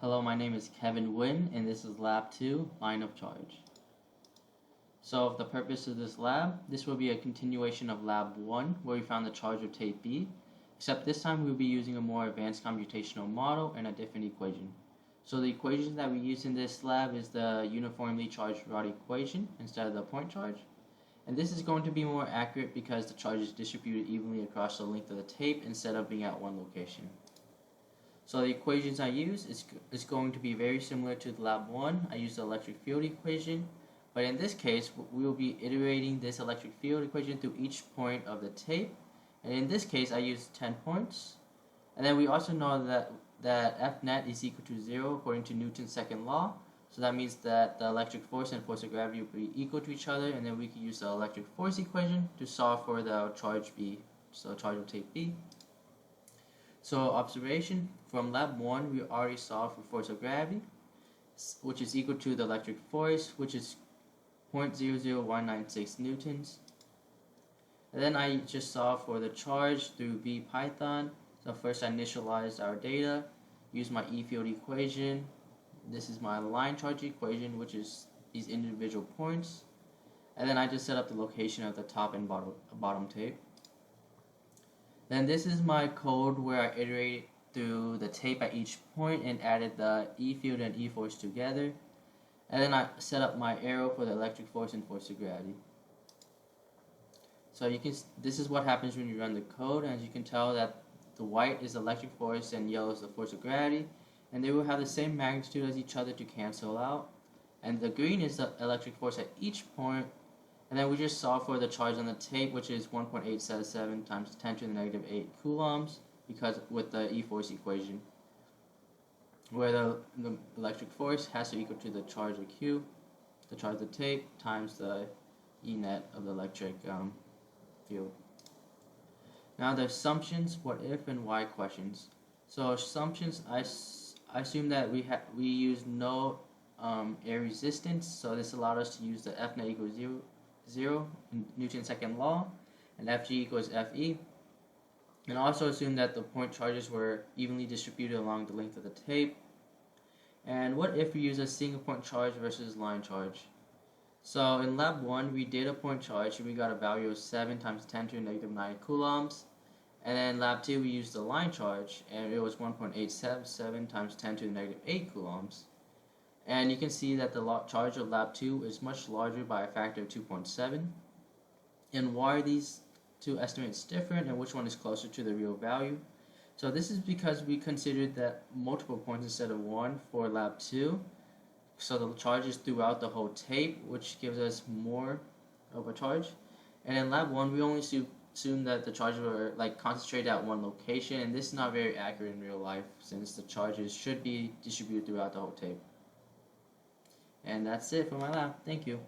Hello, my name is Kevin Wynn, and this is Lab 2, Line of Charge. So, the purpose of this lab, this will be a continuation of Lab 1, where we found the charge of tape B, except this time we'll be using a more advanced computational model and a different equation. So the equation that we use in this lab is the uniformly charged rod equation instead of the point charge. And this is going to be more accurate because the charge is distributed evenly across the length of the tape instead of being at one location. So the equations I use is going to be very similar to lab 1. I use the electric field equation, but in this case we will be iterating this electric field equation through each point of the tape, and in this case I use 10 points. And then we also know that F net is equal to 0 according to Newton's second law, so that means that the electric force and force of gravity will be equal to each other, and then we can use the electric force equation to solve for the charge B, so charge of tape B. So observation, from lab 1 we already solved for force of gravity, which is equal to the electric force, which is 0.00196 newtons. And then I just solved for the charge through BPython. So first I initialized our data, used my E field equation. This is my line charge equation, which is these individual points. And then I just set up the location of the top and bottom tape. Then this is my code where I iterated through the tape at each point and added the E field and E force together. And then I set up my arrow for the electric force and force of gravity. So this is what happens when you run the code. As you can tell, that the white is the electric force and yellow is the force of gravity, and they will have the same magnitude as each other to cancel out. And the green is the electric force at each point. And then we just solve for the charge on the tape, which is 1.877 times 10 to the negative 8 coulombs, because with the E force equation, where the electric force has to equal to the charge of Q, the charge of the tape, times the E net of the electric field. Now the assumptions, what if and why questions. So assumptions, I assume that we use no air resistance, so this allowed us to use the F net equals 0 in Newton's second law, and Fg equals Fe, and also assume that the point charges were evenly distributed along the length of the tape. And what if we use a single point charge versus line charge? So in lab 1 we did a point charge and we got a value of 7 times 10 to the negative 9 coulombs, and then in lab 2 we used the line charge and it was 1.877 times 10 to the negative 8 coulombs. And you can see that the charge of lab 2 is much larger by a factor of 2.7. And why are these two estimates different, and which one is closer to the real value? So this is because we considered that multiple points instead of one for lab 2. So the charge is throughout the whole tape, which gives us more of a charge. And in lab 1 we only assume that the charges were concentrated at one location, and this is not very accurate in real life since the charges should be distributed throughout the whole tape. And that's it for my lab. Thank you.